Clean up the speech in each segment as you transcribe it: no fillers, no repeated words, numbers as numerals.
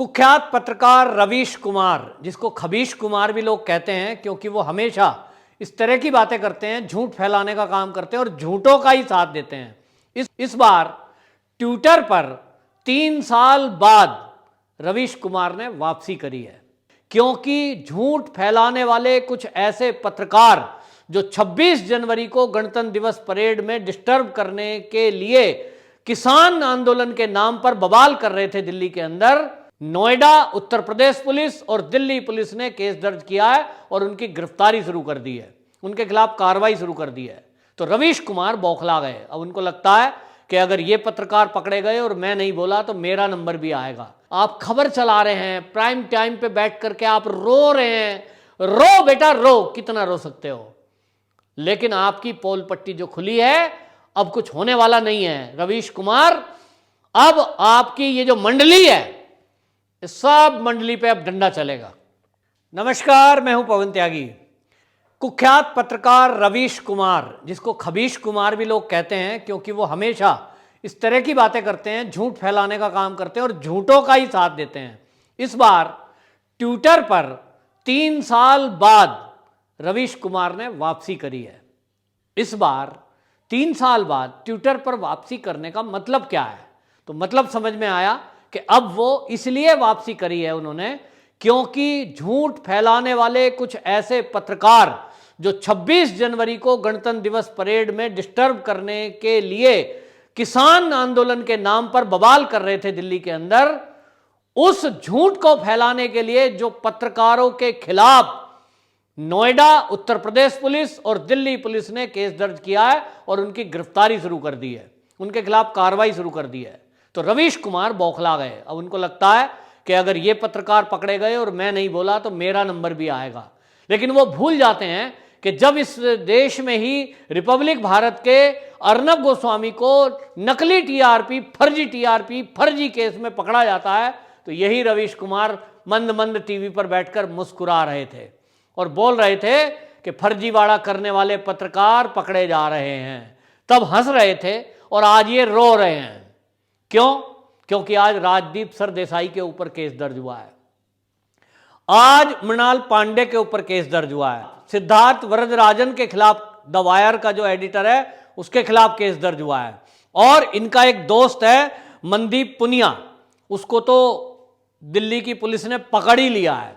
कुख्यात पत्रकार रवीश कुमार, जिसको खबीश कुमार भी लोग कहते हैं क्योंकि वो हमेशा इस तरह की बातें करते हैं, झूठ फैलाने का काम करते हैं और झूठों का ही साथ देते हैं। इस बार ट्विटर पर 3 साल बाद रवीश कुमार ने वापसी करी है, क्योंकि झूठ फैलाने वाले कुछ ऐसे पत्रकार जो 26 जनवरी को गणतंत्र दिवस परेड में डिस्टर्ब करने के लिए किसान आंदोलन के नाम पर बवाल कर रहे थे दिल्ली के अंदर, नोएडा उत्तर प्रदेश पुलिस और दिल्ली पुलिस ने केस दर्ज किया है और उनकी गिरफ्तारी शुरू कर दी है, उनके खिलाफ कार्रवाई शुरू कर दी है। तो रवीश कुमार बौखला गए। अब उनको लगता है कि अगर ये पत्रकार पकड़े गए और मैं नहीं बोला तो मेरा नंबर भी आएगा। आप खबर चला रहे हैं, प्राइम टाइम पे बैठ करके आप रो रहे हैं, रो बेटा रो, कितना रो सकते हो, लेकिन आपकी पोल पट्टी जो खुली है अब कुछ होने वाला नहीं है। रवीश कुमार, अब आपकी ये जो मंडली है, इस सब मंडली पे अब डंडा चलेगा। नमस्कार, मैं हूं पवन त्यागी। कुख्यात पत्रकार रवीश कुमार, जिसको खबीश कुमार भी लोग कहते हैं क्योंकि वो हमेशा इस तरह की बातें करते हैं, झूठ फैलाने का काम करते हैं और झूठों का ही साथ देते हैं। इस बार ट्विटर पर 3 साल बाद रवीश कुमार ने वापसी करी है। इस बार 3 साल बाद ट्विटर पर वापसी करने का मतलब क्या है? तो मतलब समझ में आया कि अब वो इसलिए वापसी करी है उन्होंने क्योंकि झूठ फैलाने वाले कुछ ऐसे पत्रकार जो 26 जनवरी को गणतंत्र दिवस परेड में डिस्टर्ब करने के लिए किसान आंदोलन के नाम पर बवाल कर रहे थे दिल्ली के अंदर, उस झूठ को फैलाने के लिए जो पत्रकारों के खिलाफ नोएडा उत्तर प्रदेश पुलिस और दिल्ली पुलिस ने केस दर्ज किया है और उनकी गिरफ्तारी शुरू कर दी है, उनके खिलाफ कार्रवाई शुरू कर दी है। तो रवीश कुमार बौखला गए। अब उनको लगता है कि अगर ये पत्रकार पकड़े गए और मैं नहीं बोला तो मेरा नंबर भी आएगा, लेकिन वो भूल जाते हैं कि जब इस देश में ही रिपब्लिक भारत के अर्नब गोस्वामी को नकली टीआरपी, फर्जी टीआरपी, फर्जी केस में पकड़ा जाता है, तो यही रवीश कुमार मंद मंद टीवी पर बैठकर मुस्कुरा रहे थे और बोल रहे थे कि फर्जीवाड़ा करने वाले पत्रकार पकड़े जा रहे हैं। तब हंस रहे थे और आज ये रो रहे हैं। क्यों? क्योंकि आज राजदीप सरदेसाई के ऊपर केस दर्ज हुआ है, आज मृणाल पांडे के ऊपर केस दर्ज हुआ है, सिद्धार्थ वरदराजन के खिलाफ द वायर का जो एडिटर है उसके खिलाफ केस दर्ज हुआ है, और इनका एक दोस्त है मनदीप पुनिया, उसको तो दिल्ली की पुलिस ने पकड़ ही लिया है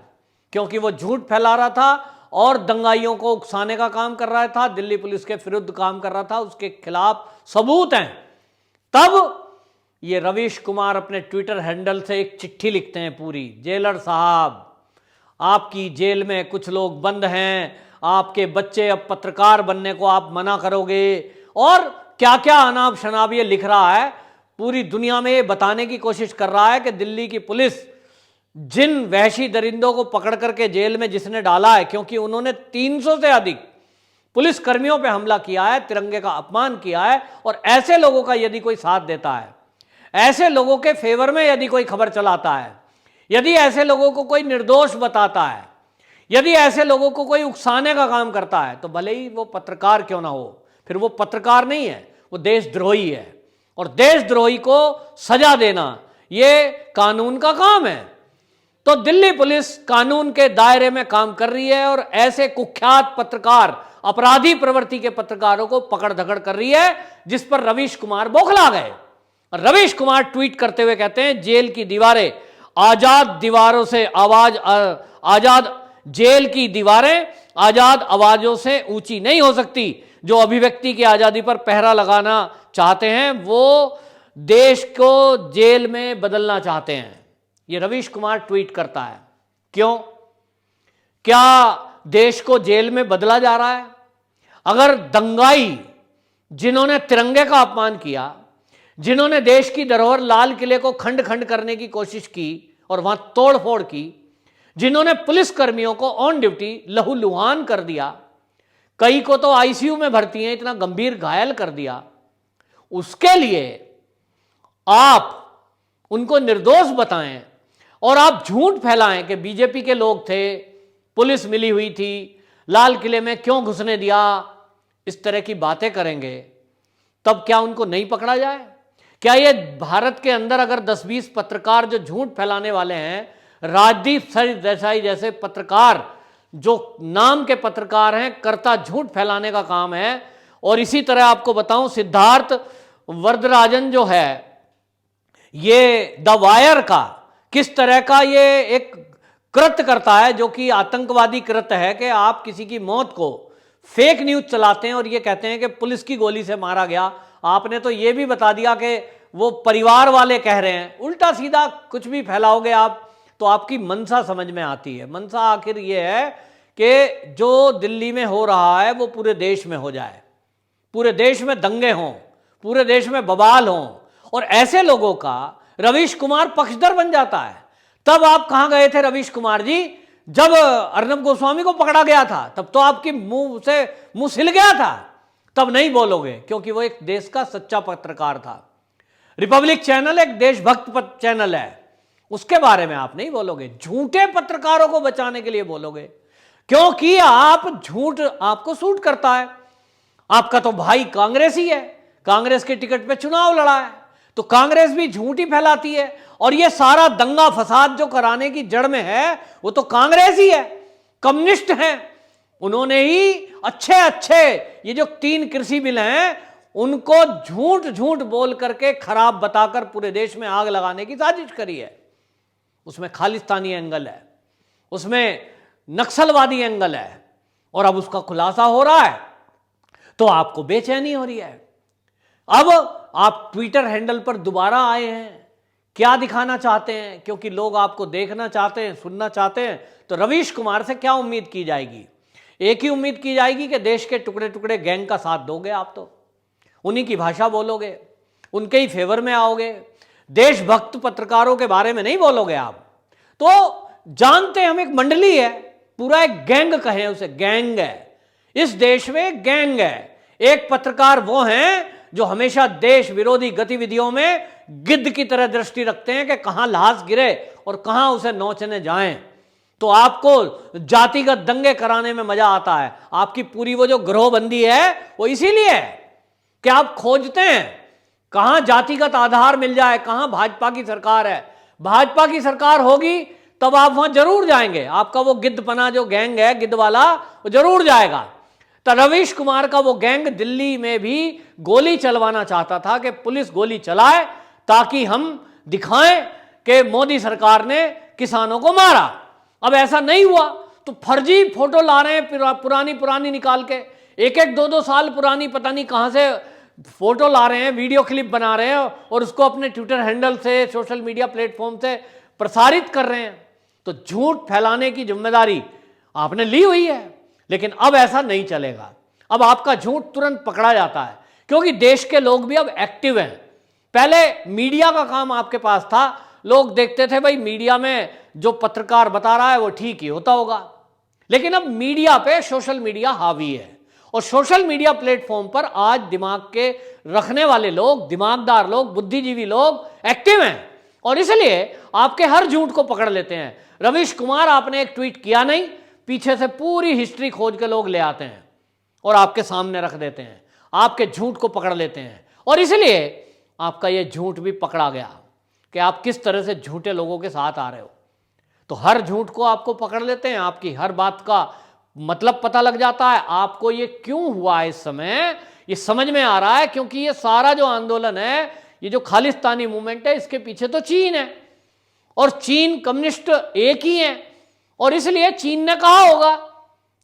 क्योंकि वो झूठ फैला रहा था और दंगाइयों को उकसाने का काम कर रहा था, दिल्ली पुलिस के विरुद्ध काम कर रहा था, उसके खिलाफ सबूत हैं। तब ये रवीश कुमार अपने ट्विटर हैंडल से एक चिट्ठी लिखते हैं पूरी, जेलर साहब, आपकी जेल में कुछ लोग बंद हैं, आपके बच्चे अब पत्रकार बनने को आप मना करोगे, और क्या क्या अनाप शनाप ये लिख रहा है। पूरी दुनिया में ये बताने की कोशिश कर रहा है कि दिल्ली की पुलिस जिन वहशी दरिंदों को पकड़ करके जेल में जिसने डाला है, क्योंकि उन्होंने 300 से अधिक पुलिस कर्मियों पे हमला किया है, तिरंगे का अपमान किया है, और ऐसे लोगों का यदि कोई साथ देता है, ऐसे लोगों के फेवर में यदि कोई खबर चलाता है, यदि ऐसे लोगों को कोई निर्दोष बताता है, यदि ऐसे लोगों को कोई उकसाने का काम करता है, तो भले ही वो पत्रकार क्यों ना हो, फिर वो पत्रकार नहीं है, वो देशद्रोही है। और देशद्रोही को सजा देना ये कानून का काम है। तो दिल्ली पुलिस कानून के दायरे में काम कर रही है और ऐसे कुख्यात पत्रकार, अपराधी प्रवृत्ति के पत्रकारों को पकड़ धकड़ कर रही है, जिस पर रवीश कुमार बौखला गए। रवीश कुमार ट्वीट करते हुए कहते हैं, जेल की दीवारें आजाद दीवारों से आवाज आजाद जेल की दीवारें आजाद आवाजों से ऊंची नहीं हो सकती। जो अभिव्यक्ति की आजादी पर पहरा लगाना चाहते हैं वो देश को जेल में बदलना चाहते हैं। ये रवीश कुमार ट्वीट करता है। क्यों? क्या देश को जेल में बदला जा रहा है? अगर दंगाई जिन्होंने तिरंगे का अपमान किया, जिन्होंने देश की धरोहर लाल किले को खंड खंड करने की कोशिश की और वहां तोड़फोड़ की, जिन्होंने पुलिस कर्मियों को ऑन ड्यूटी लहूलुहान कर दिया, कई को तो आईसीयू में भर्ती हैं, इतना गंभीर घायल कर दिया, उसके लिए आप उनको निर्दोष बताएं और आप झूठ फैलाएं कि बीजेपी के लोग थे, पुलिस मिली हुई थी, लाल किले में क्यों घुसने दिया, इस तरह की बातें करेंगे, तब क्या उनको नहीं पकड़ा जाए? क्या ये भारत के अंदर अगर 10-20 पत्रकार जो झूठ फैलाने वाले हैं, राजदीप देसाई जैसे पत्रकार जो नाम के पत्रकार हैं, करता झूठ फैलाने का काम है, और इसी तरह आपको बताऊं सिद्धार्थ वरदराजन जो है ये द वायर का किस तरह का ये एक कृत्य करता है, जो कि आतंकवादी कृत्य है कि आप किसी की मौत को फेक न्यूज चलाते हैं और ये कहते हैं कि पुलिस की गोली से मारा गया। आपने तो ये भी बता दिया कि वो परिवार वाले कह रहे हैं। उल्टा सीधा कुछ भी फैलाओगे आप तो आपकी मंशा समझ में आती है। मंशा आखिर ये है कि जो दिल्ली में हो रहा है वो पूरे देश में हो जाए, पूरे देश में दंगे हों, पूरे देश में बवाल हों, और ऐसे लोगों का रवीश कुमार पक्षधर बन जाता है। तब आप कहां गए थे रवीश कुमार जी? जब अर्नब गोस्वामी को पकड़ा गया था तब तो आपकी मुंह से मुंह सिल गया था, तब नहीं बोलोगे क्योंकि वो एक देश का सच्चा पत्रकार था। रिपब्लिक चैनल एक देशभक्त चैनल है, उसके बारे में आप नहीं बोलोगे। झूठे पत्रकारों को बचाने के लिए बोलोगे क्योंकि आप झूठ आपको सूट करता है। आपका तो भाई कांग्रेस ही है, कांग्रेस के टिकट पे चुनाव लड़ा है, तो कांग्रेस भी झूठ ही फैलाती है। और ये सारा दंगा फसाद जो कराने की जड़ में है वो तो कांग्रेस ही है, कम्युनिस्ट हैं। उन्होंने ही अच्छे ये जो 3 कृषि बिल हैं उनको झूठ झूठ बोल करके खराब बताकर पूरे देश में आग लगाने की साजिश करी है। उसमें खालिस्तानी एंगल है, उसमें नक्सलवादी एंगल है, और अब उसका खुलासा हो रहा है तो आपको बेचैनी हो रही है। अब आप ट्विटर हैंडल पर दोबारा आए हैं, क्या दिखाना चाहते हैं? क्योंकि लोग आपको देखना चाहते हैं, सुनना चाहते हैं, तो रवीश कुमार से क्या उम्मीद की जाएगी? एक ही उम्मीद की जाएगी कि देश के टुकड़े टुकड़े गैंग का साथ दोगे। आप तो उन्हीं की भाषा बोलोगे, उनके ही फेवर में आओगे, देशभक्त पत्रकारों के बारे में नहीं बोलोगे आप। तो जानते हम एक मंडली है, पूरा एक गैंग कहें उसे, गैंग है। इस देश में गैंग है। एक पत्रकार वो हैं जो हमेशा देश विरोधी गतिविधियों में गिद्ध की तरह दृष्टि रखते हैं कि कहां लाश गिरे और कहां उसे नोचने जाएं। तो आपको जातिगत दंगे कराने में मजा आता है। आपकी पूरी वो जो ग्रोहबंदी है वो इसीलिए है कि आप खोजते हैं कहां जातिगत आधार मिल जाए, कहां भाजपा की सरकार है। भाजपा की सरकार होगी तब आप वहां जरूर जाएंगे। आपका वो गिद्धपना जो गैंग है गिद्ध वाला वो जरूर जाएगा। तो रवीश कुमार का वो गैंग दिल्ली में भी गोली चलवाना चाहता था कि पुलिस गोली चलाए ताकि हम दिखाएं कि मोदी सरकार ने किसानों को मारा। अब ऐसा नहीं हुआ तो फर्जी फोटो ला रहे हैं पुरानी निकाल के, 1-2 साल पुरानी पता नहीं कहां से फोटो ला रहे हैं, वीडियो क्लिप बना रहे हैं और उसको अपने ट्विटर हैंडल से, सोशल मीडिया प्लेटफॉर्म से प्रसारित कर रहे हैं। तो झूठ फैलाने की जिम्मेदारी आपने ली हुई है, लेकिन अब ऐसा नहीं चलेगा। अब आपका झूठ तुरंत पकड़ा जाता है क्योंकि देश के लोग भी अब एक्टिव हैं। पहले मीडिया का काम आपके पास था, लोग देखते थे भाई मीडिया में जो पत्रकार बता रहा है वो ठीक ही होता होगा, लेकिन अब मीडिया पे सोशल मीडिया हावी है और सोशल मीडिया प्लेटफॉर्म पर आज दिमाग के रखने वाले लोग, दिमागदार लोग, बुद्धिजीवी लोग एक्टिव हैं और इसलिए आपके हर झूठ को पकड़ लेते हैं। रवीश कुमार आपने एक ट्वीट किया नहीं, पीछे से पूरी हिस्ट्री खोज के लोग ले आते हैं और आपके सामने रख देते हैं, आपके झूठ को पकड़ लेते हैं और इसलिए आपका यह झूठ भी पकड़ा गया कि आप किस तरह से झूठे लोगों के साथ आ रहे हो। तो हर झूठ को आपको पकड़ लेते हैं, आपकी हर बात का मतलब पता लग जाता है। आपको ये क्यों हुआ इस समय ये समझ में आ रहा है, क्योंकि ये सारा जो आंदोलन है, ये जो खालिस्तानी मूवमेंट है, इसके पीछे तो चीन है और चीन कम्युनिस्ट एक ही है और इसलिए चीन ने कहा होगा,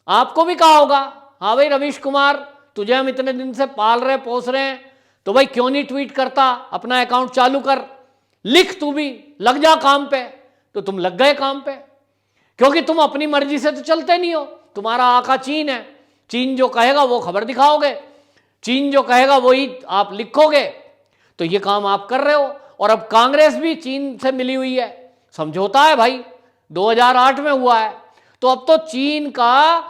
आपको भी कहा होगा, हाँ भाई रवीश कुमार तुझे हम इतने दिन से पाल रहे पोस रहे हैं तो भाई क्यों नहीं ट्वीट करता, अपना अकाउंट चालू कर, लिख, तू भी लग जा काम पे। तो तुम लग गए काम पे क्योंकि तुम अपनी मर्जी से तो चलते नहीं हो, तुम्हारा आका चीन है, चीन जो कहेगा वो खबर दिखाओगे, चीन जो कहेगा वही आप लिखोगे। तो ये काम आप कर रहे हो और अब कांग्रेस भी चीन से मिली हुई है, समझौता है भाई 2008 में हुआ है, तो अब तो चीन का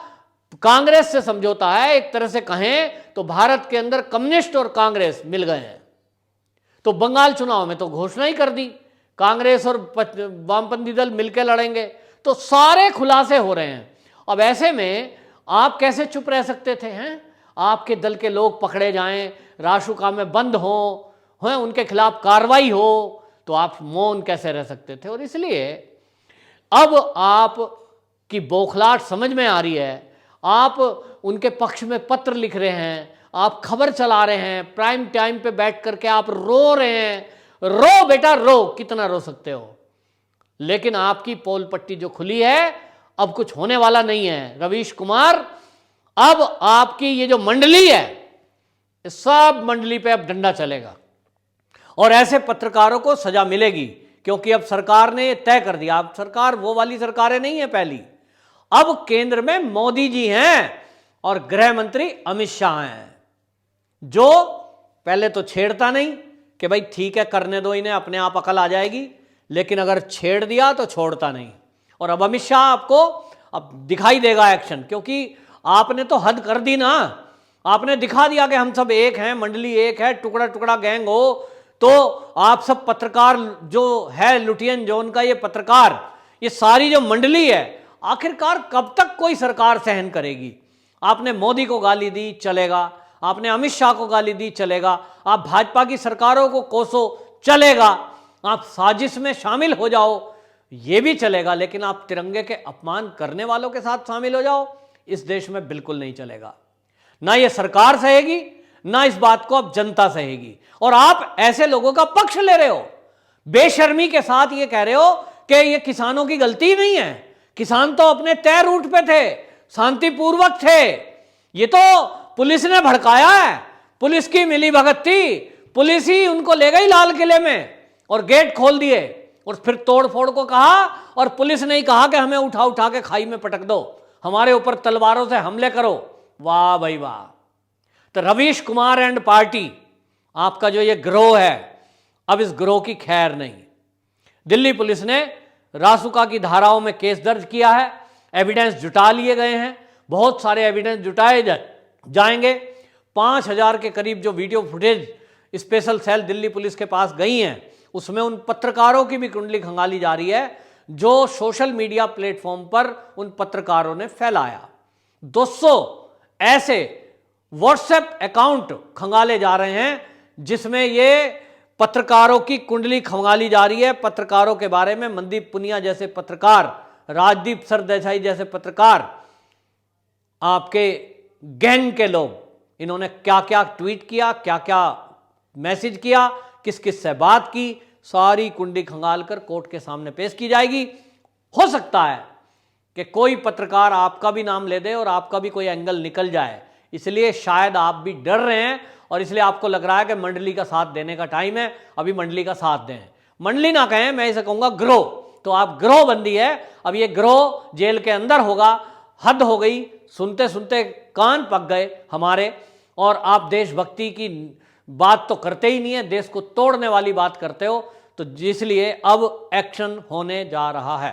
कांग्रेस से समझौता है। एक तरह से कहें तो भारत के अंदर कम्युनिस्ट और कांग्रेस मिल गए हैं। तो बंगाल चुनाव में तो घोषणा ही कर दी, कांग्रेस और वामपंथी दल मिलकर लड़ेंगे, तो सारे खुलासे हो रहे हैं। अब ऐसे में आप कैसे चुप रह सकते थे हैं? आपके दल के लोग पकड़े जाएं, राशुका में बंद हों, हो, उनके खिलाफ कार्रवाई हो, तो आप मौन कैसे रह सकते थे? और इसलिए अब आप की बौखलाहट समझ में आ रही है। आप उनके पक्ष में पत्र लिख रहे हैं, आप खबर चला रहे हैं, प्राइम टाइम पे बैठ करके आप रो रहे हैं। रो बेटा रो, कितना रो सकते हो, लेकिन आपकी पोल पट्टी जो खुली है, अब कुछ होने वाला नहीं है। रवीश कुमार, अब आपकी ये जो मंडली है, इस सब मंडली पे अब डंडा चलेगा और ऐसे पत्रकारों को सजा मिलेगी, क्योंकि अब सरकार ने ये तय कर दिया। अब सरकार वो वाली सरकारें नहीं है पहली, अब केंद्र में मोदी जी हैं और गृह मंत्री अमित शाह हैं, जो पहले तो छेड़ता नहीं कि भाई ठीक है करने दो इन्हें, अपने आप अकल आ जाएगी, लेकिन अगर छेड़ दिया तो छोड़ता नहीं। और अब अमित शाह आपको अब दिखाई देगा एक्शन, क्योंकि आपने तो हद कर दी ना, आपने दिखा दिया कि हम सब एक हैं, मंडली एक है, टुकड़ा टुकड़ा गैंग हो, तो आप सब पत्रकार जो है लुटियन जोन का ये पत्रकार, ये सारी जो मंडली है, आखिरकार कब तक कोई सरकार सहन करेगी? आपने मोदी को गाली दी, चलेगा, आपने अमित शाह को गाली दी, चलेगा, आप भाजपा की सरकारों को कोसो, चलेगा, आप साजिश में शामिल हो जाओ, ये भी चलेगा, लेकिन आप तिरंगे के अपमान करने वालों के साथ शामिल हो जाओ, इस देश में बिल्कुल नहीं चलेगा। ना ये सरकार सहेगी, ना इस बात को अब जनता सहेगी। और आप ऐसे लोगों का पक्ष ले रहे हो, बेशर्मी के साथ ये कह रहे हो कि ये किसानों की गलती नहीं है, किसान तो अपने तय रूट पे थे, शांतिपूर्वक थे, ये तो पुलिस ने भड़काया है, पुलिस की मिली भगत थी, पुलिस ही उनको ले गई लाल किले में और गेट खोल दिए और फिर तोड़ फोड़ को कहा, और पुलिस ने ही कहा कि हमें उठा उठा के खाई में पटक दो, हमारे ऊपर तलवारों से हमले करो। वाह भाई वाह। तो रवीश कुमार एंड पार्टी, आपका जो ये गिरोह है, अब इस गिरोह की खैर नहीं। दिल्ली पुलिस ने रासुका की धाराओं में केस दर्ज किया है, एविडेंस जुटा लिए गए हैं, बहुत सारे एविडेंस जुटाए जाएंगे। 5000 के करीब जो video footage special cell Delhi police के पास गई हैं, उसमें उन पत्रकारों की भी कुंडली खंगाली जा रही है जो सोशल मीडिया प्लेटफॉर्म पर उन पत्रकारों ने फैलाया। 200 ऐसे व्हाट्सएप अकाउंट खंगाले जा रहे हैं जिसमें ये पत्रकारों की कुंडली खंगाली जा रही है। पत्रकारों के बारे में मनदीप पुनिया जैसे पत्रकार, राजदीप सरदेसाई जैसे पत्रकार, आपके गैंग के लोग, इन्होंने क्या क्या ट्वीट किया, क्या क्या मैसेज किया, किस किस से बात की, सारी कुंडली खंगाल कर कोर्ट के सामने पेश की जाएगी। हो सकता है कि कोई पत्रकार आपका भी नाम ले दे और आपका भी कोई एंगल निकल जाए, इसलिए शायद आप भी डर रहे हैं और इसलिए आपको लग रहा है कि मंडली का साथ देने का टाइम है, अभी मंडली का साथ दें। मंडली ना कहें, मैं इसे कहूंगा गिरोह। तो आप गिरोह बंदी है, अब ये गिरोह जेल के अंदर होगा। हद हो गई, सुनते सुनते कान पक गए हमारे, और आप देशभक्ति की बात तो करते ही नहीं है, देश को तोड़ने वाली बात करते हो, तो इसलिए अब एक्शन होने जा रहा है।